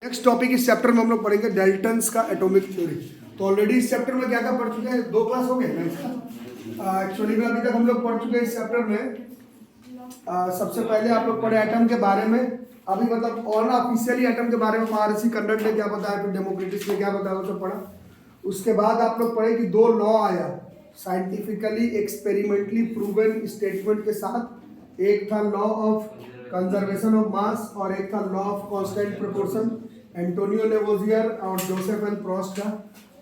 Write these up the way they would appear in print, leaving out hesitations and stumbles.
Next topic इस chapter में हम लोग पढ़ेंगे डाल्टन्स का एटॉमिक थ्योरी। तो ऑलरेडी इस चैप्टर में क्या क्या पढ़ चुके हैं, 2 क्लास हो गए ना इसका। एक्चुअली में अभी तक हम लोग पढ़ चुके हैं इस चैप्टर में सबसे पहले आप लोग पढ़े एटम के बारे में। अभी मतलब और ऑफिशियली एटम के बारे में महर्षि कन्नड़ ने क्या बताया, फिर डेमोक्रिटस ने क्या बताया, वो सब पढ़ा। उसके बाद आप लोग पढ़े कि 2 लॉ आया साइंटिफिकली एक्सपेरिमेंटली प्रूवन स्टेटमेंट के साथ। एक था law of conservation of mass और एक था law of constant proportion, Antonio Lavoisier और जोसेफ एन प्रॉस्ट का।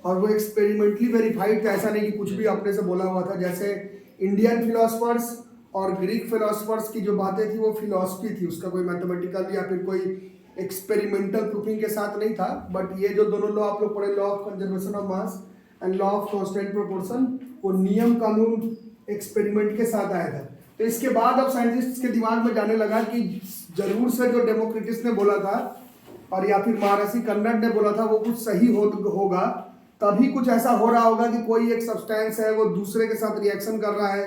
और वो एक्सपेरिमेंटली वेरीफाइड था, ऐसा नहीं कि कुछ भी अपने से बोला हुआ था। जैसे इंडियन फिलोसफर्स और ग्रीक फिलोसफर्स की जो बातें थी वो फिलॉसफी थी, उसका कोई मैथमेटिकल या फिर कोई एक्सपेरिमेंटल प्रूफिंग के साथ नहीं था। बट ये जो दोनों लॉ आप लोग पढ़े, law of conservation of mass and law of constant proportion, वो नियम कानून एक्सपेरिमेंट के साथ आया था। तो इसके बाद अब साइंटिस्ट के दिमाग में जाने लगा कि जरूर से जो डेमोक्रिटस ने बोला था और या फिर महर्षि कन्नड़ ने बोला था वो कुछ सही होगा, तभी कुछ ऐसा हो रहा होगा कि कोई एक सब्सटेंस है वो दूसरे के साथ रिएक्शन कर रहा है,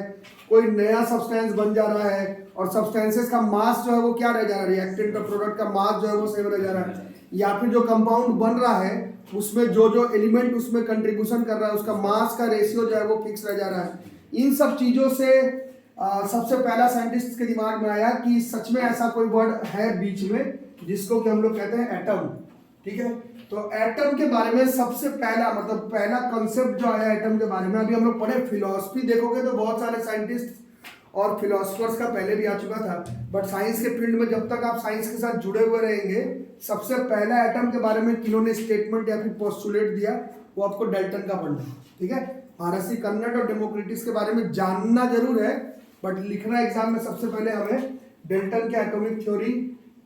कोई नया सब्सटेंस बन जा रहा है और सब्सटेंसेस का मास जो है वो क्या रह जा रहा है, रिएक्टेंट और प्रोडक्ट का मास जो है वो सेम रह जा रहा है, या फिर जो कंपाउंड बन रहा है उसमें जो जो एलिमेंट उसमें कंट्रीब्यूशन कर रहा है उसका मास का रेशियो जो है वो फिक्स रह जा रहा है। इन सब चीज़ों से सबसे पहला साइंटिस्ट के दिमाग में आया कि सच में ऐसा कोई वर्ड है बीच में जिसको कि हम लोग कहते हैं एटम। ठीक है, तो एटम के बारे में सबसे पहला मतलब पहला कॉन्सेप्ट जो आया एटम के बारे में, अभी हम लोग पढ़े फिलॉसफी देखोगे तो बहुत सारे साइंटिस्ट और फिलोसफर्स का पहले भी आ चुका था। बट साइंस के फील्ड में जब तक आप साइंस के साथ जुड़े हुए रहेंगे, सबसे पहला एटम के बारे में किन्होंने स्टेटमेंट या फिर पोस्टुलेट दिया वो आपको डाल्टन का पढ़ना है। ठीक है, महर्षि कन्नड़ और डेमोक्रिटस के बारे में जानना जरूर है, बट लिखना एग्जाम में सबसे पहले हमें डाल्टन के एटॉमिक थ्योरी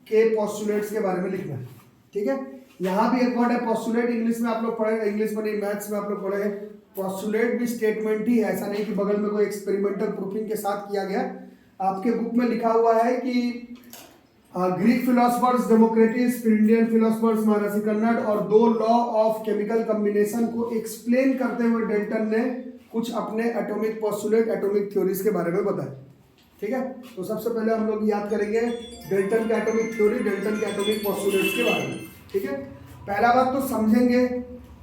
के पोस्टुलेट्स के बारे में लिखना है। ठीक है, यहाँ भी एक वर्ड है पोस्टुलेट, इंग्लिश में आप लोग पढ़े, इंग्लिश में नहीं मैथ्स में आप लोग पढ़े। पोस्टुलेट भी स्टेटमेंट ही है, ऐसा नहीं कि बगल में कोई एक्सपेरिमेंटल प्रूफिंग के साथ किया गया। आपके बुक में लिखा हुआ है कि Greek philosophers Democritus, Indian philosophers महर्षि कन्नड़ और 2 लॉ ऑफ केमिकल कॉम्बिनेशन को एक्सप्लेन करते हुए डाल्टन ने कुछ अपने एटॉमिक पोस्टुलेट, एटॉमिक थ्योरीज के बारे में बताया। ठीक है, तो सबसे पहले हम लोग याद करेंगे डाल्टन के एटॉमिक थ्योरी, डाल्टन के एटॉमिक पोस्टुलेट्स के बारे में। ठीक है, पहला बात तो समझेंगे,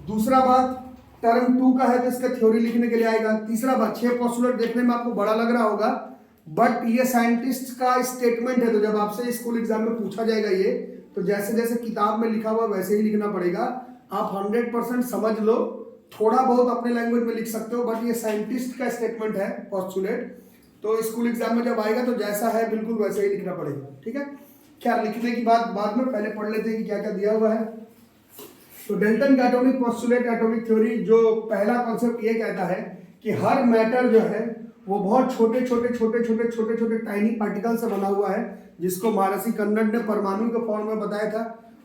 दूसरा बात टर्म 2 का है तो इसका थ्योरी लिखने के लिए आएगा, तीसरा बात 6 पोस्टुलेट देखने में आपको बड़ा लग रहा होगा बट ये साइंटिस्ट का स्टेटमेंट है, तो जब आपसे स्कूल एग्जाम में पूछा जाएगा ये, तो जैसे जैसे किताब में लिखा हुआ वैसे ही लिखना पड़ेगा। आप 100% समझ लो, थोड़ा बहुत अपने लैंग्वेज में लिख सकते हो, बट ये साइंटिस्ट का स्टेटमेंट है पोस्टुलेट, तो स्कूल एग्जाम में जब आएगा तो जैसा है बिल्कुल वैसे ही लिखना पड़ेगा। ठीक है, क्या लिखने की बात बाद में, पहले पढ़ लेते हैं कि क्या क्या दिया हुआ है। तो डाल्टन का एटॉमिक पोस्टुलेट, एटॉमिक थ्योरी, जो पहला कॉन्सेप्ट ये कहता है कि हर मैटर जो है वो बहुत छोटे छोटे टाइनी पार्टिकल से बना हुआ है, जिसको महर्षि कन्नड़ ने परमाणु के फॉर्म में बताया था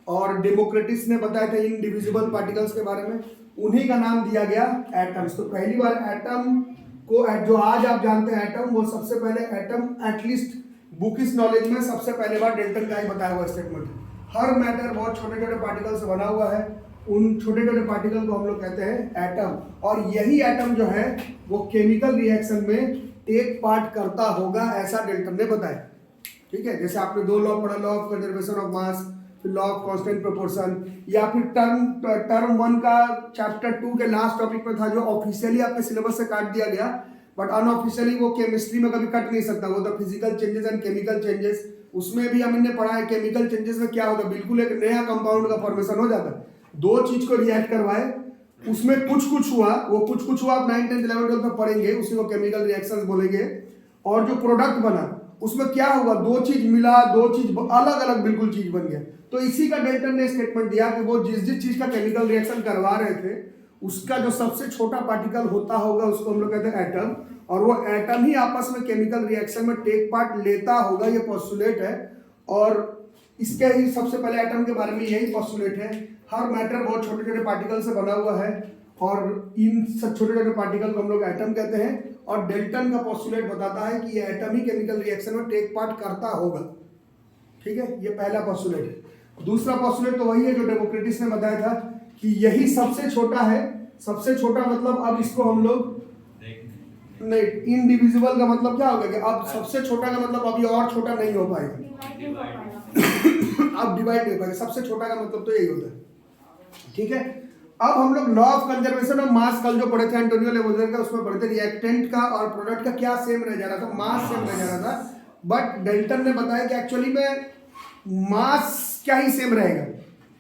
और डेमोक्रिटस ने बताया था इनडिविजिबल पार्टिकल्स के बारे में। उन्हीं का नाम दिया गया एटम्स। तो पहली बार एटम को जो आज आप जानते हैं एटम, वो सबसे पहले एटम एटलीस्ट बुकिश नॉलेज में सबसे पहले बार डाल्टन का ही बताया हुआ स्टेटमेंट। हर मैटर बहुत छोटे छोटे पार्टिकल से बना हुआ है, उन छोटे छोटे पार्टिकल को हम लोग कहते हैं एटम, और यही एटम जो है वो केमिकल रिएक्शन में टेक पार्ट करता होगा, ऐसा डाल्टन ने बताया। ठीक है, जैसे आपने 2 लॉ पढ़ा, law of conservation of mass, फिर लॉ ऑफ कांस्टेंट प्रोपोर्शन, या फिर टर्म 1 का चैप्टर 2 के लास्ट टॉपिक में था जो ऑफिशियली आपके सिलेबस से काट दिया गया, बट अनऑफिशियली वो केमिस्ट्री में कभी कट नहीं सकता, वो था physical changes and chemical changes. उसमें भी हमने पढ़ा है केमिकल चेंजेस में क्या होता है, बिल्कुल एक नया कंपाउंड का फॉर्मेशन हो जाता है। 2 चीज को रिएक्ट करवाए, उसमें कुछ हुआ, वो कुछ हुआ आप 9th 10th 11th 12th में पढ़ेंगे, उसी को केमिकल रिएक्शंस बोलेंगे। और जो प्रोडक्ट बना उसमें क्या हुआ, 2 चीज मिला, 2 चीज अलग अलग बिल्कुल चीज बन गया। तो इसी का डाल्टन ने स्टेटमेंट दिया कि वो जिस चीज का केमिकल रिएक्शन करवा रहे थे उसका जो सबसे छोटा पार्टिकल होता होगा उसको हम लोग कहते हैं एटम, और वो एटम ही आपस में केमिकल रिएक्शन में टेक पार्ट लेता होगा, ये पोस्टुलेट है। और इसके ही सबसे पहले एटम के बारे में यही पोस्टुलेट है, हर मैटर बहुत छोटे छोटे पार्टिकल से बना हुआ है और इन सब छोटे छोटे पार्टिकल को हम लोग एटम कहते हैं। और डाल्टन का पोस्टुलेट बताता है कि ये एटम ही केमिकल रिएक्शन में टेक पार्ट करता होगा। ठीक है, ये पहला पोस्टुलेट है। दूसरा पोस्टुलेट तो वही है जो डेमोक्रिटस ने बताया था कि यही सबसे छोटा है। सबसे छोटा मतलब अब इसको हम लोग नहीं, इनडिविजिबल का मतलब क्या होगा कि अब सबसे छोटा का मतलब अभी और छोटा नहीं हो पाएगा। अब डिवाइड नहीं हो पाएगा, सबसे छोटा का मतलब तो यही होता है। ठीक है, अब हम लोग law of conservation of mass कल जो पढ़े थे एंटोनियो लेवोइजर का, उसमें पढ़े थे रिएक्टेंट का और प्रोडक्ट का क्या सेम रह जा रहा था, मास सेम रह जा रहा था, बट डेल्टन ने बताया कि एक्चुअली में मास क्या ही सेम रहेगा,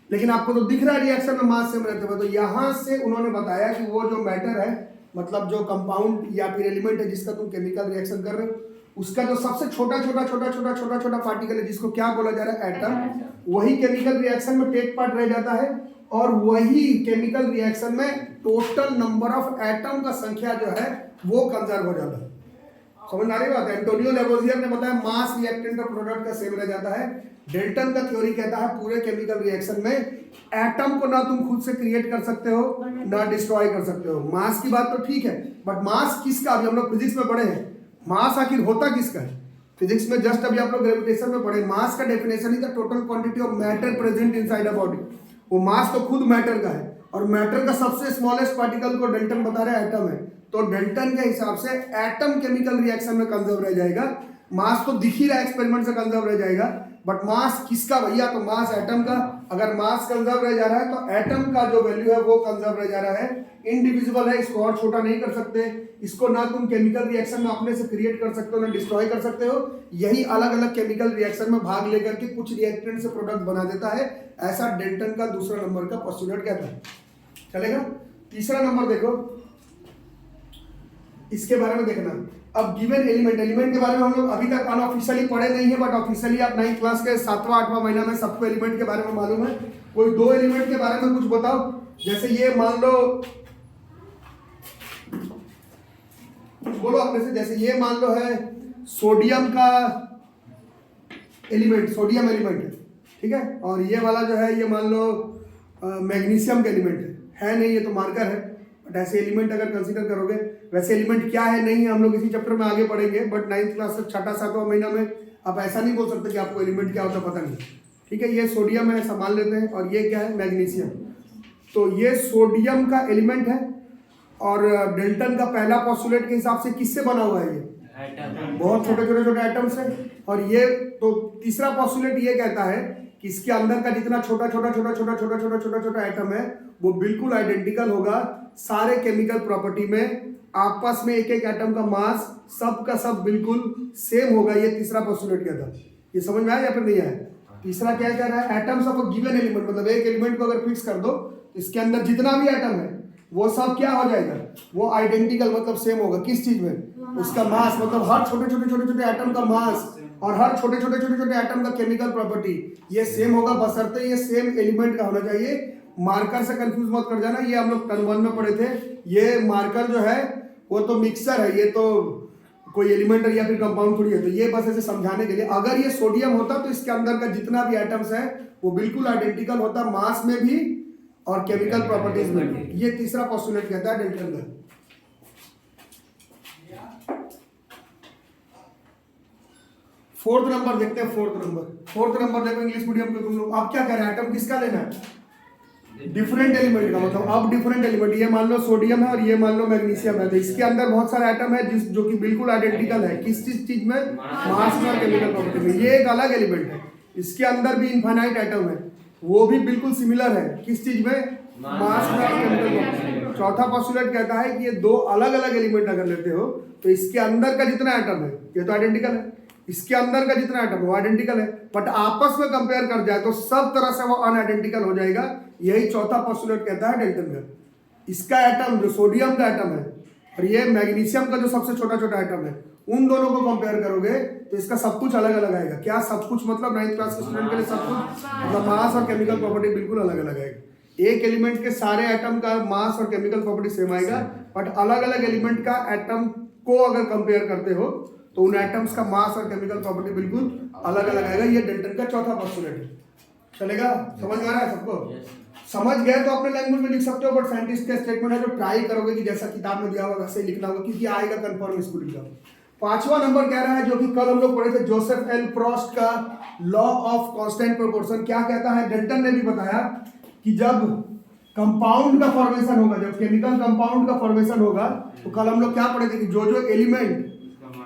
लेकिन आपको तो दिख रहा है रिएक्शन में मास सेम रहते हुए। तो यहाँ से उन्होंने बताया कि वो जो मैटर है, मतलब जो कंपाउंड या फिर एलिमेंट है जिसका तुम केमिकल रिएक्शन कर रहे हो, उसका जो सबसे छोटा छोटा पार्टिकल है जिसको क्या बोला जा रहा है, एटम, वही केमिकल रिएक्शन में टेक पार्ट रह जाता है, और वही केमिकल रिएक्शन में टोटल नंबर ऑफ एटम का संख्या जो है वो कंजर्व हो जाता है। समझ आ रही बात है? एंटोनियो लेवोइजर ने बताया मास रिएक्टेंट और प्रोडक्ट का सेम रह जाता है। डेल्टन का थ्योरी कहता है पूरे केमिकल रिएक्शन में एटम को ना तुम खुद से क्रिएट कर सकते हो ना डिस्ट्रॉय कर सकते हो। मास की बात तो ठीक है, बट मास किसका, अभी हम लोग फिजिक्स में पढ़े हैं, मास आखिर होता किसका है? फिजिक्स में जस्ट अभी आप लोग ग्रेविटेशन में पढ़े, मास का डेफिनेशन ही था total quantity of matter present inside a body. वो मास तो खुद मैटर का है, और मैटर का सबसे स्मॉलेस्ट पार्टिकल को डेल्टन बता रहे एटम है। तो डेल्टन के हिसाब से एटम केमिकल रिएक्शन में कंजर्व रह जाएगा, मास तो दिख ही रहा है एक्सपेरिमेंट से कंजर्व रह जाएगा, बट मास किसका भैया? तो मास एटम का। अगर मास कंजर्व रह जा रहा है तो एटम का जो वैल्यू है वो कंजर्व रह जा रहा है, इंडिविजुअल है, इसको और छोटा नहीं कर सकते, इसको ना तुम केमिकल रिएक्शन में अपने से क्रिएट कर सकते हो ना डिस्ट्रॉय कर सकते हो। यही अलग अलग केमिकल रिएक्शन में भाग लेकर के कुछ रिएक्टेंट से प्रोडक्ट बना देता है, ऐसा डेल्टन का दूसरा नंबर का पोस्टुलेट कहता है। चलेगा? तीसरा नंबर देखो, इसके बारे में देखना। अब गिवन एलिमेंट के बारे में हम लोग अभी तक अनऑफिशियली पढ़े नहीं है, बट ऑफिशियली आप 9th क्लास के 7वां-8वां महीना में सबको एलिमेंट के बारे में मालूम है। कोई दो एलिमेंट के बारे में कुछ बताओ, जैसे ये मान लो, कुछ बोलो अपने से, जैसे ये मान लो है सोडियम का एलिमेंट, सोडियम एलिमेंट है, ठीक है, और ये वाला जो है ये मान लो मैग्नीशियम का एलिमेंट है नहीं, ये तो मार्कर है, बट ऐसे एलिमेंट अगर कंसीडर करोगे, वैसे एलिमेंट क्या है नहीं है हम लोग इसी चैप्टर में आगे पढ़ेंगे, बट 9th क्लास से 6वां-7वां महीना में आप ऐसा नहीं बोल सकते कि आपको एलिमेंट क्या होता पता नहीं। ठीक है, ये सोडियम है, ऐसा मान लेते हैं, और ये क्या है, मैग्नीशियम। तो ये सोडियम का एलिमेंट है, और डेल्टन का पहला पोस्टुलेट के हिसाब से किससे बना हुआ है? ये बहुत छोटे एटम्स है। और ये तो तीसरा पोस्टुलेट ये कहता है कि इसके अंदर का जितना छोटा छोटा एटम है वो बिल्कुल आइडेंटिकल होगा सारे केमिकल प्रॉपर्टी में, आपस में एक एक एटम का मास सब का सब बिल्कुल सेम होगा। ये तीसरा पोस्टुलेट कहता है। ये समझ में आया या फिर नहीं आया? तीसरा क्या कह रहा है, atoms of a given element, मतलब एक एलिमेंट को अगर फिक्स कर दो तो इसके अंदर जितना भी एटम है वो सब क्या हो जाएगा, वो आइडेंटिकल, मतलब सेम होगा। किस चीज में? उसका मास, मतलब हर छोटे एटम का मास और हर छोटे एटम का केमिकल प्रॉपर्टी ये सेम होगा, बशर्ते ये सेम एलिमेंट का होना चाहिए। मार्कर से कंफ्यूज मत कर जाना, ये हम लोग टर्म 1 में पढ़े थे। ये मार्कर जो है वो तो मिक्सर है, ये तो कोई एलिमेंट या फिर कंपाउंड थोड़ी है। तो ये बस ऐसे समझाने के लिए, अगर ये सोडियम होता तो इसके अंदर का जितना भी एटम्स है वो बिल्कुल आइडेंटिकल होता, मास में भी और केमिकल प्रॉपर्टीज में भी। ये तीसरा पोस्टुलेट कहता है डेल्टन का। फोर्थ नंबर देखते हैं। फोर्थ नंबर देखो इंग्लिश मीडियम पे तुम लोग। आप क्या कह रहे हैं, एटम किसका लेना है? डिफरेंट एलिमेंट का, मतलब अब डिफरेंट एलिमेंट, ये मान लो सोडियम है और ये मान लो मैग्नीशियम है, तो इसके अंदर बहुत सारे एटम है जो कि बिल्कुल आइडेंटिकल है। किस चीज में? मास में और केमिकल प्रॉपर्टी में। ये एक अलग एलिमेंट है, इसके अंदर भी इनफाइनाइट एटम है, वो भी बिल्कुल सिमिलर है। किस चीज में? मास में और केमिकल प्रॉपर्टी। चौथा पोस्टुलेट कहता है कि ये दो अलग अलग एलिमेंट अगर लेते हो तो इसके अंदर का जितना एटम है ये तो आइडेंटिकल है, इसके अंदर का जितना एटम वो आइडेंटिकल है, बट आपस में कंपेयर कर जाए तो सब तरह से वो अनआइडेंटिकल हो जाएगा। यही चौथा पोस्टुलेट कहता है डेल्टन का। इसका एटम जो सोडियम का एटम है और ये मैग्नीशियम का जो सबसे छोटा एटम है, उन दोनों को कंपेयर करोगे तो इसका सब कुछ अलग अलग आएगा। क्या सब कुछ? मतलब 9th क्लास के स्टूडेंट के लिए सब कुछ, मतलब मास और केमिकल प्रॉपर्टी बिल्कुल अलग अलग आएगा। एक एलिमेंट के सारे एटम का मास और केमिकल प्रॉपर्टी सेम आएगा, बट अलग अलग एलिमेंट का एटम को अगर कंपेयर करते हो तो उन एटम्स का मास और केमिकल प्रॉपर्टी बिल्कुल अलग अलग आएगा। ये डेल्टन का चौथा पोस्टुलेट है। चलेगा? समझ में आ रहा है सबको? समझ गए तो अपने लैंग्वेज में लिख सकते हो, बट साइंटिस्ट का स्टेटमेंट है जो ट्राई करोगे कि जैसा किताब में दिया होगा वैसे लिखना होगा, क्योंकि आएगा कंफर्म इसको लिखना। 5वां नंबर कह रहा है, जो कि कल हम लोग पढ़े थे, जोसेफ एल प्रॉस्ट का लॉ ऑफ कांस्टेंट प्रोपोर्शन। क्या कहता है? डेल्टन ने भी बताया कि जब कंपाउंड का फॉर्मेशन होगा, जब केमिकल कंपाउंड का फॉर्मेशन होगा, तो कल हम लोग क्या पढ़े थे कि जो एलिमेंट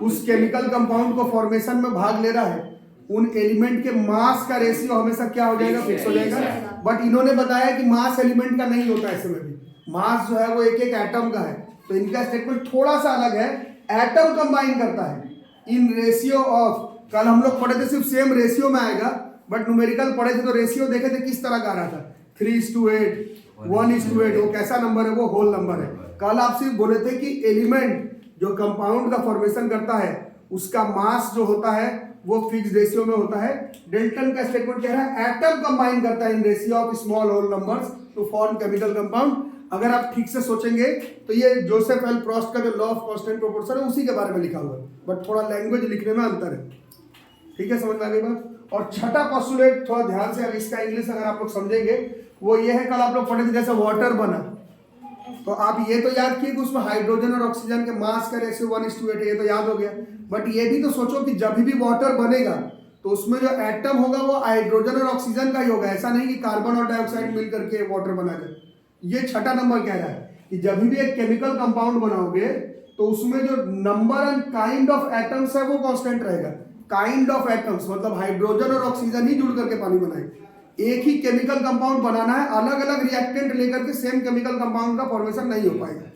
उस केमिकल कंपाउंड को फॉर्मेशन में भाग ले रहा है उन एलिमेंट के मास का रेशियो हमेशा क्या हो जाएगा, फिक्स हो जाएगा। बट इन्होंने बताया कि मास एलिमेंट का नहीं होता ऐसे में भी, मास जो है वो एक एक एटम का है। तो इनका स्टेटमेंट थोड़ा सा अलग है, एटम कंबाइन करता है इन रेशियो ऑफ। कल हम लोग पढ़े थे सिर्फ सेम रेशियो में आएगा, बट न्यूमेरिकल पढ़े थे तो रेशियो देखे थे किस तरह का आ रहा था, 3:8, 1:8। वो कैसा नंबर है, वो होल नंबर है। कल आप सिर्फ बोले थे कि एलिमेंट जो कंपाउंड का फॉर्मेशन करता है उसका मास जो होता है वो फिक्स रेशियो में होता है। डेल्टन का स्टेटमेंट कह रहा है एटम कंबाइन करता है in ratio of small whole numbers to form chemical compound. अगर आप ठीक से सोचेंगे तो ये जोसेफ एल प्रॉस्ट का जो लॉ ऑफ कांस्टेंट प्रोपोर्शन है उसी के बारे में लिखा हुआ है, बट थोड़ा लैंग्वेज लिखने में अंतर है। ठीक है, समझ में आ गई बात। और छठा पोस्टुलेट थोड़ा ध्यान से, अब इसका इंग्लिश अगर आप लोग समझेंगे वो ये है, कल आप लोग पढ़े थे जैसे वाटर बना, तो आप ये तो याद किए कि उसमें हाइड्रोजन और ऑक्सीजन के मास का रेशियो 1:8 है, ये तो याद हो गया। बट ये भी तो सोचो कि जब भी वाटर बनेगा तो उसमें जो एटम होगा वो हाइड्रोजन और ऑक्सीजन का ही होगा, ऐसा नहीं कि कार्बन और डाइऑक्साइड मिल करके वाटर बना जाए। ये छठा नंबर कह रहा है कि जब भी एक केमिकल कंपाउंड बनाओगे तो उसमें जो number and kind of atoms है वो कांस्टेंट रहेगा। काइंड ऑफ एटम्स मतलब हाइड्रोजन और ऑक्सीजन ही जुड़ करके पानी बनाएंगे। एक ही केमिकल कंपाउंड बनाना है, अलग अलग रिएक्टेंट लेकर के सेम केमिकल कंपाउंड का फॉर्मेशन नहीं हो पाएगा।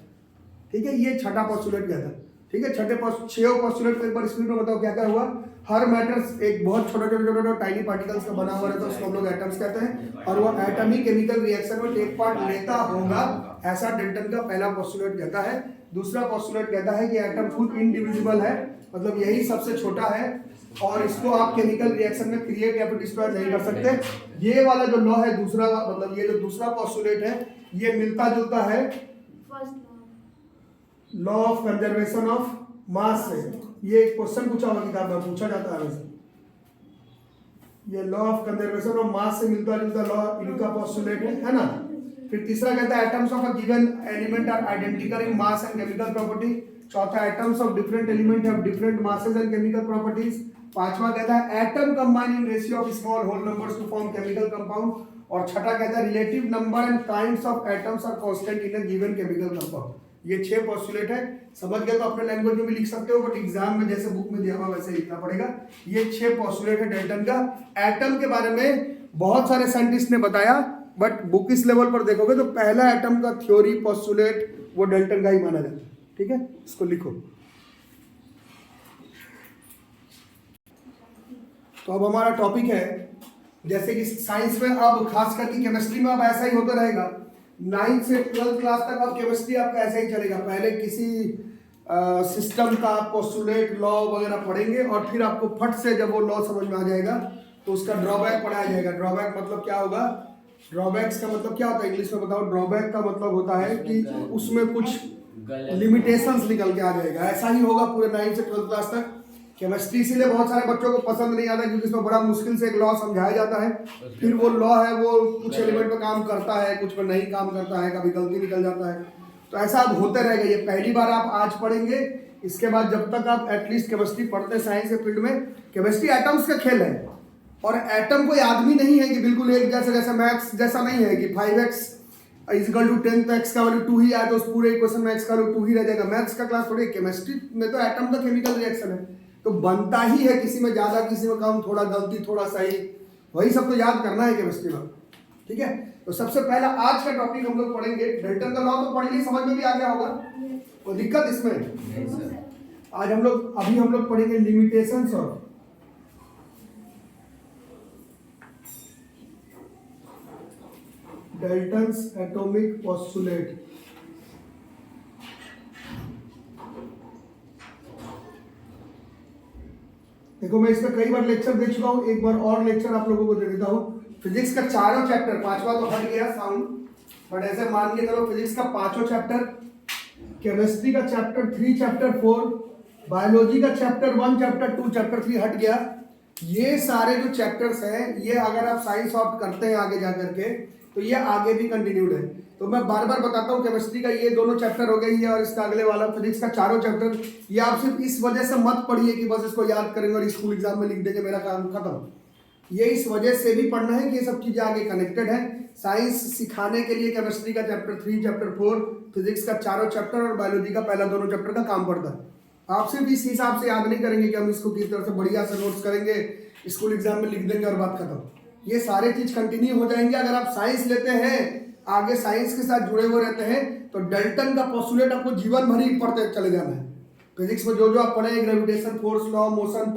ठीक है, ये छठा पोस्टुलेट कहता है। ठीक है, छठे छह पोस्टुलेट को एक बार स्पीड में बताओ क्या क्या हुआ। हर मैटर एक बहुत छोटे छोटे टाइनी पार्टिकल्स का बना हुआ रहता है, उसको हम लोग एटम्स कहते हैं, और वो एटम ही केमिकल रिएक्शन में टेक पार्ट लेता होगा, ऐसा डेल्टन का पहला पोस्टुलेट कहता है। दूसरा पोस्टुलेट कहता है कि एटम खुद इनडिविजिबल है, मतलब यही सबसे छोटा है और इसको आप केमिकल रिएक्शन में क्रिएट या फिर डिस्ट्रॉय नहीं कर सकते। ये वाला जो लॉ है दूसरा, मतलब ये जो दूसरा पोस्टुलेट है ये मिलता जुलता है law of conservation of mass से। ये क्वेश्चन पूछा हुआ किताब में, पूछा जाता है वैसे। ये law of conservation of mass से मिलता जुलता लॉ इनका पोस्टुलेट है ना। फिर तीसरा कहता है atoms of a given element are identical in mass and chemical property. चौथा atoms of different element have different masses and chemical properties. पांचवा कहता है atom combine in ratio of small whole numbers to form chemical compound. और छठा कहता है relative number and kinds of atoms are constant in a given chemical compound. ये 6 postulate है। समझ गए तो अपने लैंग्वेज में भी लिख सकते हो, बट एग्जाम में जैसे बुक में दिया हुआ वैसे लिखना पड़ेगा। ये 6 पोस्टुलेट है डेल्टन का। एटम के बारे में बहुत सारे साइंटिस्ट ने बताया, बट बुक इस लेवल पर देखोगे तो पहला एटम का थ्योरी पोस्टुलेट वो डेल्टन का ही माना जाता है। ठीक है, इसको लिखो। तो अब हमारा टॉपिक है, जैसे कि साइंस में अब खास करके केमिस्ट्री में अब ऐसा ही होता रहेगा। 9th से 12th क्लास तक अब केमिस्ट्री आपका ऐसा ही चलेगा। पहले किसी सिस्टम का आप पोस्टुलेट लॉ वगैरह पढ़ेंगे और फिर आपको फट से जब वो लॉ समझ में आ जाएगा तो उसका ड्रॉबैक पढ़ाया जाएगा। ड्रॉबैक मतलब क्या होगा, ड्रॉबैक्स का मतलब क्या होता है इंग्लिश में बताओ। ड्रॉबैक का मतलब होता है कि उसमें कुछ लिमिटेशंस निकल के आ जाएगा। ऐसा ही होगा पूरे 9th से 12th क्लास तक। केमिस्ट्री इसीलिए बहुत सारे बच्चों को पसंद नहीं आता क्योंकि इसमें बड़ा मुश्किल से एक लॉ समझाया जाता है। फिर वो लॉ है वो कुछ एलिमेंट में काम करता है, कुछ में नहीं काम करता है, कभी गलती निकल जाता है। तो ऐसा अब होते रहेगा। ये पहली बार आप आज पढ़ेंगे, इसके बाद जब तक आप एटलीस्ट केमिस्ट्री पढ़ते हैं साइंस के फील्ड में, केमिस्ट्री एटम्स का खेल है। और एटम कोई आदमी नहीं है कि बिल्कुल एक जैसे, जैसे मैथ्स जैसा नहीं है कि 5x = 10 तो x का वैल्यू 2 ही आया तो उस पूरे इक्वेशन में x का वैल्यू 2 ही रह जाएगा। मैथ्स का क्लास थोड़ी। केमिस्ट्री में तो एटम का केमिकल रिएक्शन है, तो बनता ही है, किसी में ज्यादा किसी में कम, थोड़ा गलती थोड़ा सही, वही सब तो याद करना है केमिस्ट्री में। ठीक है, तो सबसे पहला आज का टॉपिक हम लोग पढ़ेंगे डेल्टन का लॉ। तो पढ़ लिए, समझ में भी आ गया होगा, कोई दिक्कत इसमें? आज हम लोग पढ़ेंगे limitations of Dalton's atomic postulate. देखो मैं इसमें कई बार लेक्चर दे चुका हूँ, एक बार और लेक्चर आप लोगों को दे देता हूँ। फिजिक्स का चारों चैप्टर, 5वां तो हट गया साउंड, बट ऐसे मान के चलो फिजिक्स का 5वां चैप्टर, केमिस्ट्री का चैप्टर 3 चैप्टर 4, बायोलॉजी का चैप्टर 1 चैप्टर 2 चैप्टर 3 हट गया। ये सारे जो चैप्टर्स हैं ये अगर आप साइंस ऑप्ट करते हैं आगे जा करके तो ये आगे भी कंटिन्यूड है। तो मैं बार बार बताता हूँ केमिस्ट्री का ये दोनों चैप्टर हो गए ये, और इसका अगले वाला फिजिक्स का चारों चैप्टर। ये आप सिर्फ इस वजह से मत पढ़िए कि बस इसको याद करेंगे और स्कूल एग्जाम में लिख देंगे मेरा काम खत्म। ये इस वजह से भी पढ़ना है कि ये सब चीजें आगे कनेक्टेड है। साइंस सिखाने के लिए केमिस्ट्री का चैप्टर 3 चैप्टर 4, फिजिक्स का चारों चैप्टर और बायोलॉजी का पहला दोनों चैप्टर का काम पड़ता है। आप सिर्फ इस हिसाब से याद नहीं करेंगे कि हम इसको किस तरह से बढ़िया से नोट्स करेंगे, स्कूल एग्जाम में लिख देंगे और बात खत्म। ये सारे चीज कंटिन्यू हो जाएंगे। अगर आप साइंस लेते हैं, आगे साइंस के साथ जुड़े हुए रहते हैं, तो डाल्टन का पोस्टुलेट आपको जीवन भर ही पढ़ते चले जाना है। फिजिक्स में जो जो आप पढ़े, gravitation, force law, motion,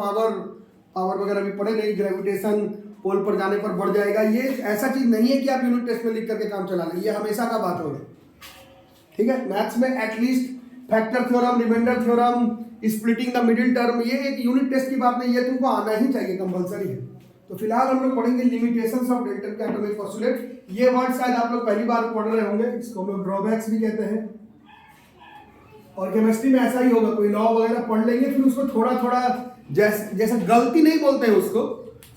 power वगैरह भी पढ़े नहीं, ग्रेविटेशन पोल पर जाने पर बढ़ जाएगा। ये ऐसा चीज नहीं है कि आप यूनिट टेस्ट में लिख करके काम चला लें, ये हमेशा का बात होगा। ठीक है, मैथ्स में at least factor theorem, remainder theorem, splitting the middle term, ये एक यूनिट टेस्ट की बात नहीं है, तुमको आना ही चाहिए, कंपलसरी है। तो फिलहाल हम लोग पढ़ेंगे लिमिटेशंस ऑफ डाल्टन का एटॉमिक पोस्टुलेट। ये वर्ड शायद आप लोग पहली बार पढ़ रहे होंगे, इसको हम लोग ड्रॉबैक्स भी कहते हैं। और केमिस्ट्री में ऐसा ही होगा, कोई लॉ वगैरह पढ़ लेंगे, फिर उसको थोड़ा थोड़ा जैसे गलती नहीं बोलते हैं उसको।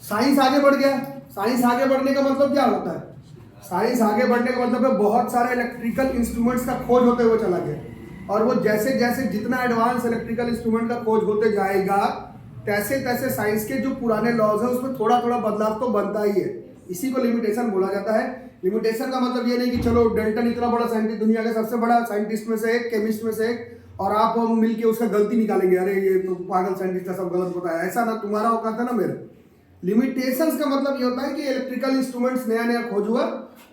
साइंस आगे बढ़ गया, साइंस आगे बढ़ने का मतलब क्या होता है? साइंस आगे बढ़ने का मतलब है बहुत सारे इलेक्ट्रिकल इंस्ट्रूमेंट्स का खोज होते हुए चला गया, और वो जैसे जैसे जितना एडवांस इलेक्ट्रिकल इंस्ट्रूमेंट का खोज होते जाएगा, तैसे तैसे साइंस के जो पुराने लॉज हैं उसमें थोड़ा थोड़ा बदलाव तो बनता ही है। इसी को लिमिटेशन बोला जाता है। लिमिटेशन का मतलब ये नहीं कि चलो डाल्टन इतना बड़ा साइंटिस्ट, दुनिया का सबसे बड़ा साइंटिस्ट में से एक, केमिस्ट में से एक, और आप मिलके उसका गलती निकालेंगे, अरे ये तो पागल साइंटिस्ट है, सब गलत बताया, ऐसा ना तुम्हारा औकात है ना मेरा। लिमिटेशंस का मतलब ये होता है कि इलेक्ट्रिकल इंस्ट्रूमेंट्स नया नया खोज हुआ,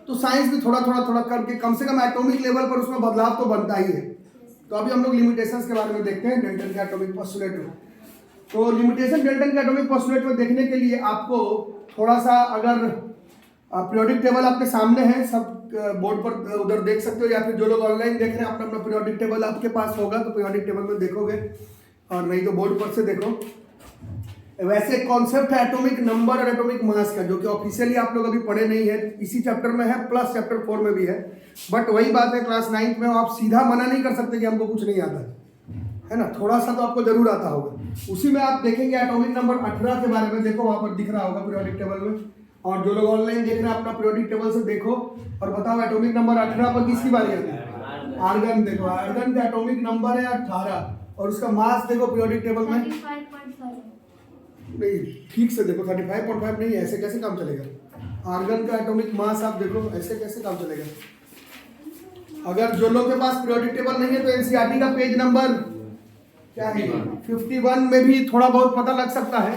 तो साइंस भी थोड़ा थोड़ा थोड़ा करके कम से कम एटॉमिक लेवल पर उसमें बदलाव तो बनता ही है। तो अभी हम लोग लिमिटेशंस के बारे में देखते हैं डाल्टन के एटॉमिक पोस्टुलेट में। तो लिमिटेशन डाल्टन के एटॉमिक पोस्टुलेट में देखने के लिए आपको थोड़ा सा, अगर पीरियोडिक टेबल आपके सामने है, सब बोर्ड पर उधर देख सकते हो, या फिर जो लोग ऑनलाइन देख रहे हैं अपना अपना पीरियोडिक टेबल आपके पास होगा तो पीरियोडिक टेबल में देखोगे, और नहीं तो बोर्ड पर से देखो। वैसे कॉन्सेप्ट है एटॉमिक नंबर और एटॉमिक मास का, जो कि ऑफिशियली आप लोग अभी पढ़े नहीं है, इसी चैप्टर में है, प्लस चैप्टर 4 में भी है। बट वही बात है, क्लास 9th में आप सीधा मना नहीं कर सकते कि हमको कुछ नहीं आता है ना, थोड़ा सा तो आपको जरूर आता होगा। उसी में आप देखेंगे एटॉमिक नंबर 18 के बारे में, देखो वहां पर दिख रहा होगा पीरियोडिक टेबल में। और जो लोग ऑनलाइन देख रहे हैं अपना पीरियोडिक टेबल से देखो और बताओ एटॉमिक नंबर 18 पर किसकी बारी आती है? आर्गन। देखो आर्गन का एटॉमिक नंबर है 18, और उसका मास देखो पीरियोडिक टेबल में, नहीं ठीक से देखो, 35.5 नहीं है, ऐसे कैसे काम चलेगा? आर्गन का एटॉमिक मास आप देखो, ऐसे कैसे काम चलेगा? अगर जो लोग के पास पीरियोडिक टेबल नहीं है तो एनसीईआरटी का पेज नंबर क्या है, 51 में भी थोड़ा बहुत पता लग सकता है।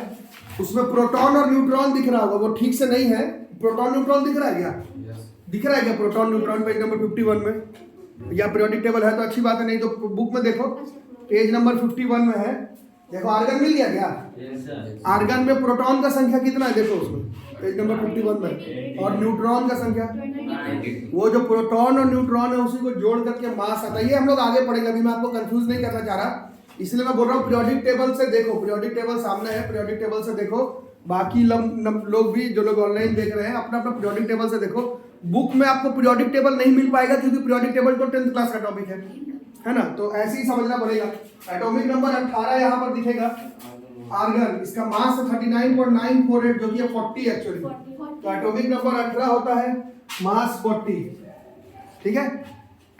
उसमें प्रोटॉन और न्यूट्रॉन दिख रहा होगा, वो ठीक से नहीं है। प्रोटॉन न्यूट्रॉन दिख रहा है क्या? दिख रहा है क्या प्रोटॉन न्यूट्रॉन पेज नंबर 51 में? या पीरियोडिक टेबल है तो अच्छी बात है, नहीं तो बुक में देखो पेज नंबर 51 में है। देखो आर्गन मिल गया क्या? आर्गन में प्रोटॉन का संख्या कितना है देखो उसमें पेज नंबर 51 में, और न्यूट्रॉन का संख्या, वो जो प्रोटॉन और न्यूट्रॉन है उसी को जोड़ करके मास आता है। ये हम लोग आगे पढ़ेंगे, अभी मैं आपको कंफ्यूज नहीं करना चाह रहा, इसलिए मैं बोल रहा हूँ पीरियोडिक टेबल से देखो, पीरियोडिक टेबल सामने है, पीरियोडिक टेबल से देखो। बाकी लोग भी जो लोग ऑनलाइन देख रहे हैं अपना अपना पीरियोडिक टेबल से देखो। बुक में आपको पीरियोडिक टेबल नहीं मिल पाएगा, क्योंकि पीरियोडिक टेबल तो 10th क्लास का टॉपिक है ना, तो ऐसे ही समझना पड़ेगा। एटॉमिक नंबर 18 यहाँ पर दिखेगा आर्गन, इसका मास 39.948 जो कि 40 एक्चुअली, तो एटॉमिक नंबर 18 होता है, मास 40। ठीक है,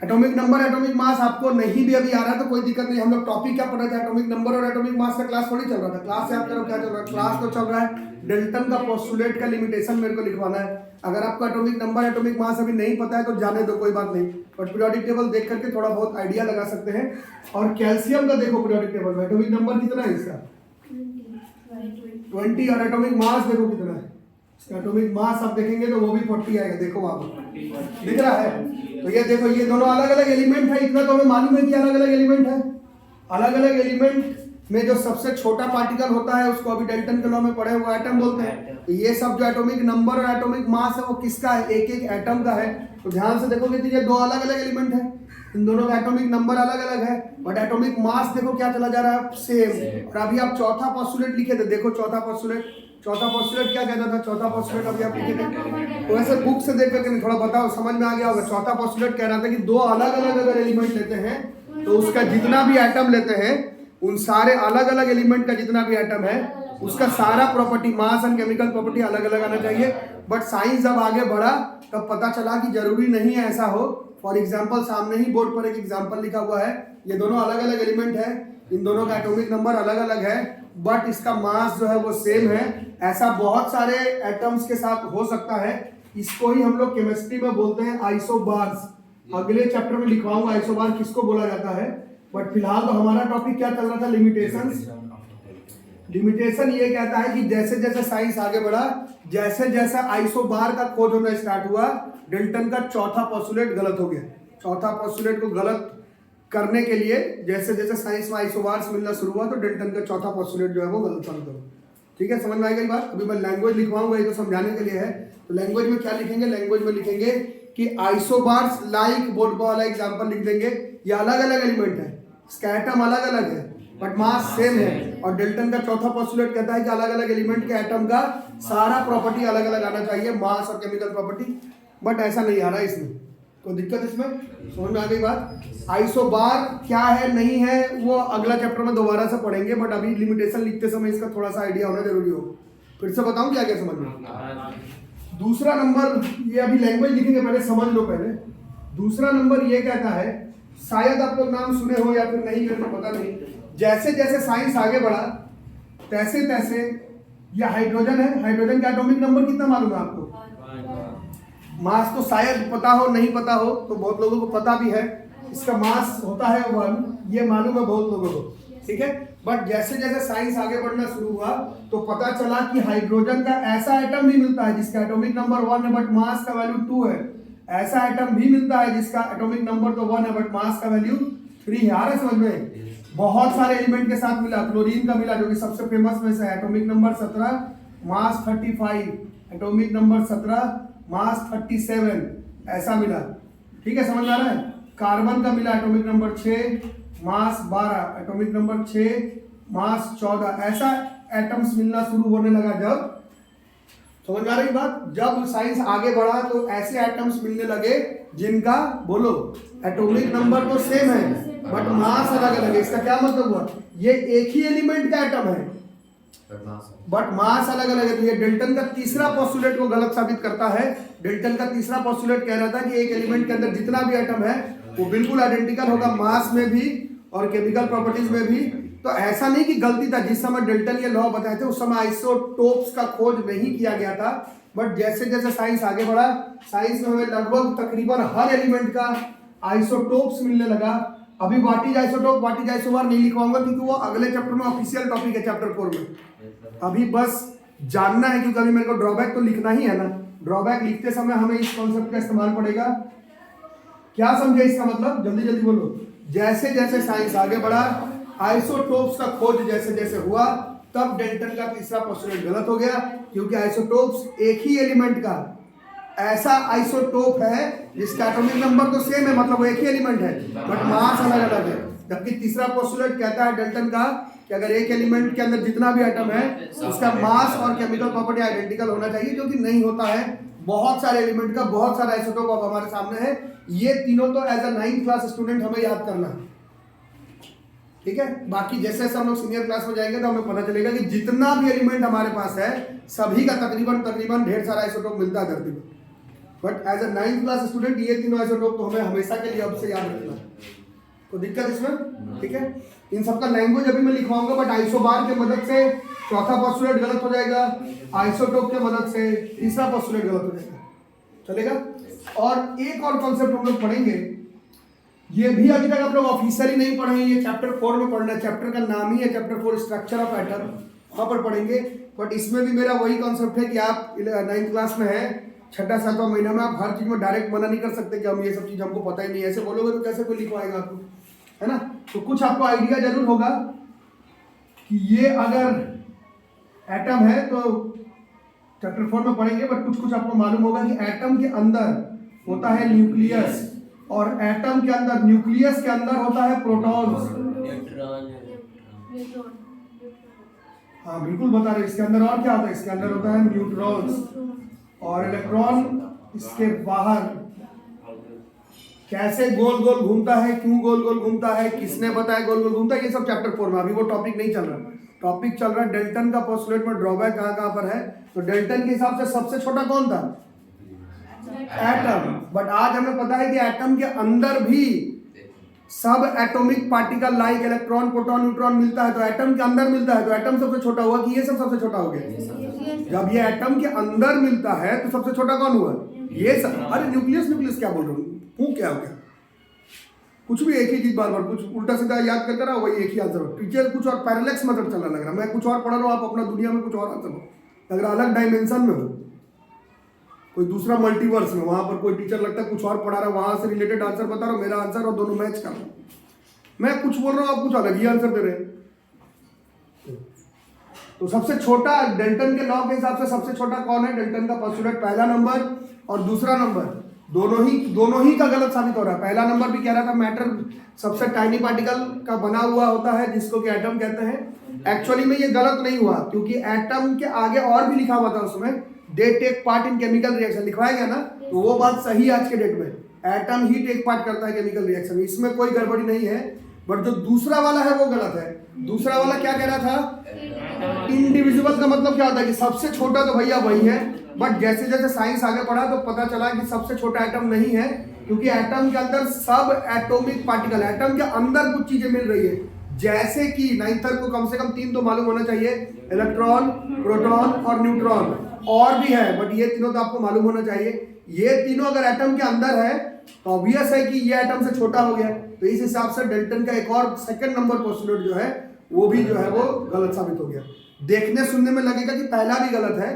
एटॉमिक नंबर एटॉमिक मास आपको नहीं भी अभी आ रहा है तो कोई दिक्कत नहीं। हम लोग टॉपिक क्या पढ़ रहे थे? एटॉमिक नंबर और एटॉमिक मास का क्लास थोड़ी चल रहा था। क्लास से आप करो क्या चल रहा है? क्लास तो चल रहा है डाल्टन का पोस्टुलेट का लिमिटेशन मेरे को लिखवाना है। अगर आपको एटॉमिक नंबर एटॉमिक मास अभी नहीं पता है तो जाने दो, कोई बात नहीं, बट पीरियोडिक टेबल देख करके थोड़ा बहुत आइडिया लगा सकते हैं। और कैल्शियम का देखो पीरियोडिक टेबल में एटॉमिक नंबर कितना है इसका? 20, और एटॉमिक मास देखो कितना है इसका। एटॉमिक मास आप देखेंगे तो वो भी 40 आएगा, देखो वहां पर दिख रहा है। तो ये देखो, ये दोनों अलग अलग एलिमेंट है, इतना तो हमें मालूम है कि अलग अलग एलिमेंट है। अलग अलग एलिमेंट में जो सबसे छोटा पार्टिकल होता है उसको अभी डाल्टन के लॉ में पढ़े हुए एटम बोलते हैं। तो ये सब जो एटॉमिक नंबर और एटॉमिक मास है वो किसका है? एक एक एटम का है। तो ध्यान से देखोगे तो ये दो अलग अलग एलिमेंट है, इन दोनों का एटॉमिक नंबर अलग अलग है, बट एटॉमिक मास देखो क्या चला जा रहा है, सेम। और अभी आप चौथा पोस्टुलेट लिखे थे, देखो चौथा पोस्टुलेट क्या कहता था? चौथा पोस्टुलेट अभी आप लिखे थे, तो वैसे बुक से देख करके थोड़ा बताओ, समझ में आ गया होगा। चौथा पोस्टुलेट कह रहा था कि दो अलग अलग अगर एलिमेंट लेते हैं तो उसका जितना भी एटम लेते हैं उन सारे अलग अलग एलिमेंट का जितना भी एटम है उसका सारा property, mass and chemical property अलग अलग आना चाहिए। बट साइंस जब आगे बढ़ा तब पता चला कि जरूरी नहीं है ऐसा हो। फॉर एग्जाम्पल सामने ही बोर्ड पर एक एग्जाम्पल लिखा हुआ है, ये दोनों अलग अलग एलिमेंट है, इन दोनों का एटॉमिक नंबर अलग अलग है, बट इसका मास जो है वो सेम है। ऐसा बहुत सारे एटम्स के साथ हो सकता है, इसको ही हम लोग केमिस्ट्री में बोलते हैं आइसोबार्स। अगले चैप्टर में लिखवाऊंगा आइसोबार किसको बोला जाता है, बट फिलहाल तो हमारा टॉपिक क्या चल रहा था? लिमिटेशंस लिमिटेशन ये कहता है कि जैसे जैसे साइंस आगे बढ़ा, जैसे जैसे आइसोबार का खोज होना स्टार्ट हुआ, डाल्टन का चौथा पोस्टुलेट गलत हो गया। चौथा पोस्टुलेट को गलत करने के लिए जैसे जैसे साइंस में आइसोबार्स मिलना शुरू हुआ, तो डाल्टन का चौथा पोस्टुलेट जो है वो गलत साबित हुआ। ठीक है, समझ में आएगा ये बात? अभी मैं लैंग्वेज लिखवाऊंगा, ये तो समझाने के लिए है। तो लैंग्वेज में क्या लिखेंगे? लैंग्वेज में लिखेंगे कि आइसोबार्स लाइक, बोर्ड वाला एग्जाम्पल लिख देंगे। ये अलग अलग एलिमेंट है, इसका एटम अलग अलग है बट मास सेम है। और डाल्टन का चौथा पोस्टुलेट कहता है कि अलग अलग एलिमेंट के एटम का सारा प्रॉपर्टी अलग अलग आना चाहिए, मास और केमिकल प्रॉपर्टी, बट ऐसा नहीं आ रहा है इसमें। तो दिक्कत इसमें समझ में आ गई बात? आइसोबार क्या है नहीं है वो अगला चैप्टर में दोबारा से पढ़ेंगे, बट अभी लिमिटेशन लिखते समय इसका थोड़ा सा आइडिया होना जरूरी हो। फिर से बताऊं क्या क्या समझ में? दूसरा नंबर, ये अभी लैंग्वेज लिखेंगे, पहले समझ लो पहले। दूसरा नंबर ये कहता है, शायद आप लोग नाम सुने हो या फिर नहीं करते पता नहीं, जैसे जैसे साइंस आगे बढ़ा तैसे तैसे, ये हाइड्रोजन है, हाइड्रोजन का एटॉमिक नंबर कितना मालूम है आपको? मास तो शायद पता हो, नहीं पता हो, तो बहुत लोगों को पता भी है, इसका मास होता है 1, ये मालूम है बहुत लोगों को। ठीक है, बट जैसे जैसे साइंस आगे बढ़ना शुरू हुआ तो पता चला कि हाइड्रोजन का ऐसा एटम भी मिलता है जिसका एटॉमिक नंबर 1 है बट मास का वैल्यू 2 है। ऐसा एटम भी मिलता है जिसका एटॉमिक नंबर तो 1 है बट मास का वैल्यू 3 है। आ रहा है समझ में? बहुत सारे एलिमेंट के साथ मिला, क्लोरीन का मिला जो कि सबसे फेमस में से है, एटॉमिक नंबर 17, मास 35, एटॉमिक नंबर 17, मास 37, ऐसा मिला। ठीक है, समझ आ रहा है? कार्बन का मिला एटॉमिक नंबर 6, मास 12, एटॉमिक नंबर 6, मास 14, ऐसा एटम्स मिलना शुरू होने लगा। जब समझ में आ रही बात? जब साइंस आगे बढ़ा तो ऐसे एटम्स मिलने लगे जिनका, बोलो, एटॉमिक नंबर तो सेम है बट मास अलग अलग है। इसका क्या मतलब हुआ? ये एक ही एलिमेंट का एटम है बट मास अलग अलग है। तो ये डाल्टन का तीसरा पोस्टुलेट को गलत साबित करता है। डाल्टन का तीसरा पोस्टुलेट कह रहा था कि एक एलिमेंट के अंदर जितना भी एटम है वो बिल्कुल आइडेंटिकल होगा, मास में भी और केमिकल प्रॉपर्टीज में भी। तो ऐसा नहीं कि गलती था, जिस समय डाल्टन ये लॉ बताए थे उस समय आइसोटोप्स का खोज नहीं किया गया था, बट जैसे जैसे साइंस आगे बढ़ा, साइंस में हमें लगभग तकरीबन हर एलिमेंट का आइसोटोप्स मिलने लगा। अभी what is isotope, what is isobar नहीं लिखवाऊंगा क्योंकि वो अगले चैप्टर में ऑफिशियल टॉपिक है, चैप्टर 4 में। अभी बस जानना है क्योंकि अभी मेरे को ड्रॉबैक तो लिखना ही है ना। ड्रॉबैक लिखते समय हमें इस कॉन्सेप्ट का इस्तेमाल पड़ेगा। क्या समझे इसका मतलब? जल्दी जल्दी बोलो। जैसे जैसे साइंस आगे बढ़ा, आइसोटोप्स का खोज जैसे जैसे हुआ, तब डाल्टन का तीसरा पोस्टुलेट गलत हो गया क्योंकि आइसोटोप्स एक ही एलिमेंट का ऐसा आइसोटोप है जिसका एटॉमिक नंबर तो सेम है, मतलब वो एक ही एलिमेंट है बट मास अलग अलग है। जबकि तीसरा पोस्टुलेट कहता है डाल्टन का कि अगर एक एलिमेंट के अंदर जितना भी एटम है उसका मास और केमिकल प्रॉपर्टी आइडेंटिकल होना चाहिए, जो कि नहीं होता है। बहुत सारे एलिमेंट का बहुत सारा आइसोटोप अब हमारे सामने है। ये तीनों तो as a 9th class student हमें याद करना है। ठीक है, बाकी जैसे जैसे हम लोग सीनियर क्लास में जाएंगे तो हमें पता चलेगा कि जितना भी एलिमेंट हमारे पास है सभी का तकरीबन ढेर सारा आइसोटोप मिलता है धरती पर। But as a 9th class student ये तीनों आइसोटोप तो हमें हमेशा के लिए अब से याद रखना है। तो दिक्कत इसमें? ठीक है, इन सबका लैंग्वेज अभी मैं लिखवाऊंगा, बट आइसोबार की मदद से चौथा पोस्टुलेट गलत हो जाएगा, आइसोटोप की मदद से तीसरा पोस्टुलेट गलत हो जाएगा। चलेगा? और एक और कॉन्सेप्ट हम लोग पढ़ेंगे, ये भी अभी तक आप लोग ऑफिशियली नहीं पढ़े, ये चैप्टर 4 में पढ़ना है। चैप्टर का नाम ही है चैप्टर 4, स्ट्रक्चर ऑफ एटम, वहां पर पढ़ेंगे। बट इसमें भी मेरा वही कॉन्सेप्ट है कि आप 9th क्लास में है, 6वां-7वां महीना में, आप हर चीज में डायरेक्ट मना नहीं कर सकते कि हम ये सब चीज हमको पता ही नहीं है। ऐसे बोलोगे तो कैसे कोई लिखवाएगा आपको, है ना? तो कुछ आपको आइडिया जरूर होगा कि ये अगर एटम है तो चैप्टर 4 में पढ़ेंगे, बट कुछ कुछ आपको मालूम होगा कि एटम के अंदर होता है न्यूक्लियस, और एटम के अंदर, न्यूक्लियस के अंदर होता है प्रोटॉन्स। हाँ बिल्कुल बता रहे, इसके अंदर और क्या होता है? इसके अंदर होता है न्यूट्रॉन्स, और इलेक्ट्रॉन इसके बाहर। कैसे गोल गोल घूमता है, क्यों गोल गोल घूमता है, किसने बताया गोल गोल घूमता है, ये सब चैप्टर 4 में। अभी वो टॉपिक नहीं चल रहा, टॉपिक चल रहा है डाल्टन का पोस्टुलेट में ड्रॉबैक कहाँ कहाँ पर है। तो डाल्टन के हिसाब से सबसे छोटा कौन था? एटम। बट आज हमें पता है कि एटम के अंदर भी सब atomic particle like electron, proton, neutron मिलता है। तो एटम के अंदर मिलता है तो एटम सबसे छोटा हुआ कि ये सब सबसे छोटा हो गया? जब ये एटम के अंदर मिलता है तो सबसे छोटा कौन हुआ? ये सब। अरे न्यूक्लियस, न्यूक्लियस क्या बोल रहा हूँ, क्या हो गया? कुछ भी एक ही चीज बार बार कुछ उल्टा सीधा याद करते रहो, वही एक ही आंसर हो। टीचर कुछ और पैरेलैक्स मेथड चलने लग रहा, मैं कुछ और पढ़ रहा हूँ, आप अपना दुनिया में कुछ और आंसर हो, अगर अलग डायमेंशन में हो, कोई दूसरा मल्टीवर्स में, वहां पर कोई टीचर लगता है कुछ और पढ़ा रहा है, वहां से रिलेटेड आंसर बता रहा हूँ, मेरा आंसर और दोनों मैच कर रहा हूँ। मैं कुछ बोल रहा हूँ, आप कुछ अलग ही आंसर दे रहे हैं। तो सबसे छोटा डेल्टन के लॉ के हिसाब से सबसे छोटा कौन है? डेल्टन का पोस्टुलेट पहला नंबर और दूसरा नंबर दोनों ही का गलत साबित हो रहा है। पहला नंबर भी कह रहा था मैटर सबसे टाइनी पार्टिकल का बना हुआ होता है जिसको कि एटम कहते हैं। एक्चुअली में ये गलत नहीं हुआ, क्योंकि एटम के आगे और भी लिखा हुआ था उसमें, they take part in chemical reaction लिखवाया गया ना, तो वो बात सही है आज के डेट में, एटम ही टेक पार्ट करता है केमिकल रिएक्शन, इसमें कोई गड़बड़ी नहीं है। बट जो दूसरा वाला है वो गलत है। दूसरा वाला क्या कह रहा था? इंडिविजुअल का मतलब क्या होता है कि सबसे छोटा तो भैया वही है, बट जैसे जैसे साइंस आगे बढ़ा तो पता चला कि सबसे छोटा एटम नहीं है, क्योंकि एटम के अंदर सब एटॉमिक पार्टिकल, एटम के अंदर कुछ चीजें मिल रही है, जैसे कि नाइन्थर को कम से कम 3 तो मालूम होना चाहिए, इलेक्ट्रॉन, प्रोटॉन और न्यूट्रॉन, और भी है बट ये तीनों तो आपको मालूम होना चाहिए। ये तीनों अगर एटम के अंदर है तो ऑब्वियस है कि ये एटम से छोटा हो गया, तो इस हिसाब से डेल्टन का एक और सेकंड नंबर पोस्टुलेट जो है वो भी जो है वो गलत साबित हो गया। देखने सुनने में लगेगा कि पहला भी गलत है,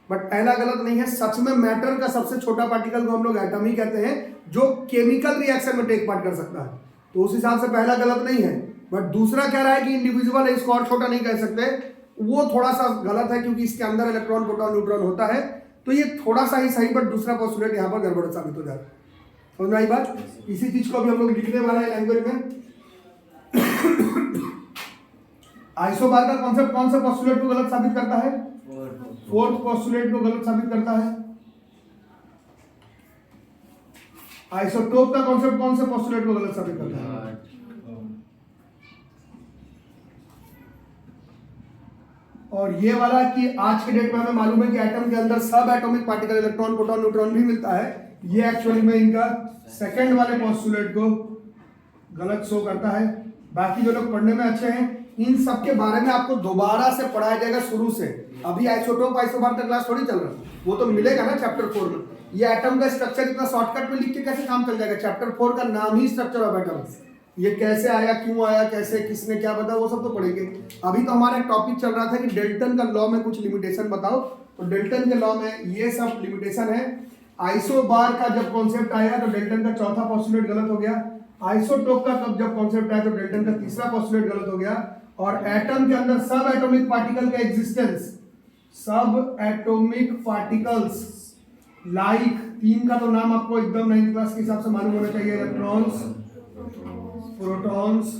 बट पहला गलत नहीं है। सच में मैटर का सबसे छोटा पार्टिकल को हम लोग एटम ही कहते हैं, जो केमिकल रिएक्शन में टेक पार्ट कर सकता है, तो उस हिसाब से पहला गलत नहीं है। बट दूसरा कह रहा है कि इंडिविजुअल है, इसको और छोटा नहीं कह सकते, वो थोड़ा सा गलत है, क्योंकि इसके अंदर इलेक्ट्रॉन, प्रोटॉन, न्यूट्रॉन होता है, तो ये थोड़ा सा ही सही, बट दूसरा पोस्टुलेट यहाँ पर गड़बड़ साबित हो जाता है। समझ में आई बात? इसी चीज को अभी हम लोग लिखने वाला है लैंग्वेज में। आइसोबार का कॉन्सेप्ट कौन सा पोस्टुलेट को गलत साबित करता है? फोर्थ पोस्टुलेट को गलत साबित करता है। आइसोटोप का कॉन्सेप्ट कौन सा पोस्टुलेट को गलत साबित करता है? और ये वाला कि आज के डेट में हमें मालूम है कि एटम के अंदर सब atomic particle, electron, proton, neutron भी मिलता है, ये एक्चुअली में इनका सेकंड वाले पोस्टुलेट को गलत शो करता है। बाकी जो लोग पढ़ने में अच्छे हैं, इन सब के बारे में आपको दोबारा से पढ़ाया जाएगा शुरू से। अभी आइसोटोप, आइसोबार का क्लास थोड़ी चल रहा है, वो तो मिलेगा ना चैप्टर 4 में। ये एटम का स्ट्रक्चर इतना शॉर्टकट में लिख के कैसे काम चल जाएगा? चैप्टर 4 का नाम ही स्ट्रक्चर ऑफ एटम, ये कैसे आया, क्यों आया, कैसे, किसने क्या बताया, वो सब तो पढ़ेंगे। अभी तो हमारा एक टॉपिक चल रहा था कि डेल्टन का लॉ में कुछ लिमिटेशन बताओ, तो डेल्टन के लॉ में ये सब लिमिटेशन है। आइसोबार का जब कॉन्सेप्ट आया तो डेल्टन का चौथा पोस्टुलेट गलत हो गया। आइसोटोप का जब कॉन्सेप्ट आया तो डेल्टन का तीसरा पोस्टुलेट गलत हो गया। और एटम के अंदर सब एटॉमिक पार्टिकल का एग्जिस्टेंस, सब एटॉमिक पार्टिकल्स लाइक 3 का तो नाम आपको एकदम 9th क्लास के हिसाब से मालूम होना चाहिए, इलेक्ट्रॉन्स, प्रोटॉन्स,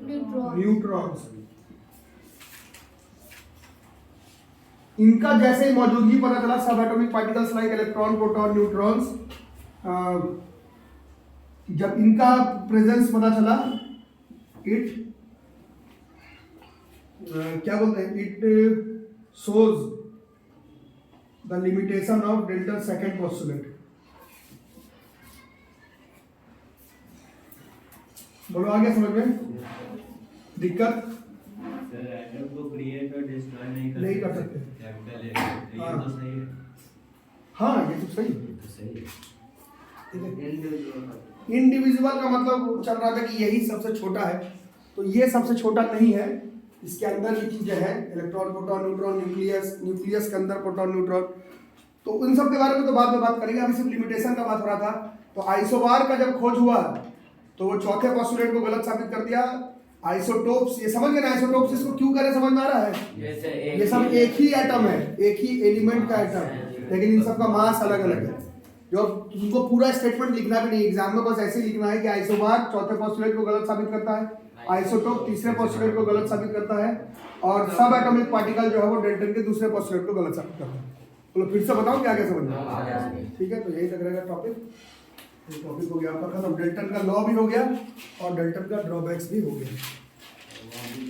न्यूट्रॉन्स, इनका जैसे ही मौजूदगी पता चला, सब atomic particles like electron, proton, neutrons, जब इनका प्रेजेंस पता चला, इट क्या बोलते हैं, it shows the limitation of Dalton second postulate. बोलो आगे समझ में? दिक्कत एटम को क्रिएट और डिस्ट्रॉय नहीं कर सकते। ये तो सही है। हाँ, ये तो सही है। इंडिविजुअल का मतलब चल रहा था कि यही सबसे छोटा है, तो ये सबसे छोटा नहीं है। इसके अंदर ये चीजें हैं, इलेक्ट्रॉन, प्रोटॉन, न्यूट्रॉन, न्यूक्लियस के अंदर प्रोटॉन, न्यूट्रॉन, तो इन सब के बारे में तो बाद में बात करेंगे। अभी सिर्फ लिमिटेशन का बात हो रहा था। तो आइसोबार का जब खोज हुआ तो वो चौथे पोस्टुलेट को गलत साबित कर दिया। आइसोटोप्स, ये समझ गए ना, आइसोटोप्स इसको क्यों करे, समझ में आ रहा है? ये सब एक ही एटम है, एक ही एलिमेंट का एटम, लेकिन इन सब का मास अलग अलग है। जो तुमको पूरा स्टेटमेंट लिखना भी नहीं, एग्जाम में बस ऐसे ही लिखना है कि आइसोबार चौथे पोस्टुलेट को गलत साबित करता है, आइसोटोप तीसरे पोस्टुलेट को गलत साबित करता है, और सब एटॉमिक पार्टिकल जो है वो डेल्टन के दूसरे पोस्टुलेट को गलत साबित करता है। तो फिर से बताओ क्या क्या समझ में? ठीक है, तो यही तक रहेगा टॉपिक। टॉपिक हो गया आपका खत्म। डेल्टन का लॉ भी हो गया और डेल्टन का ड्रॉबैक्स भी हो गया।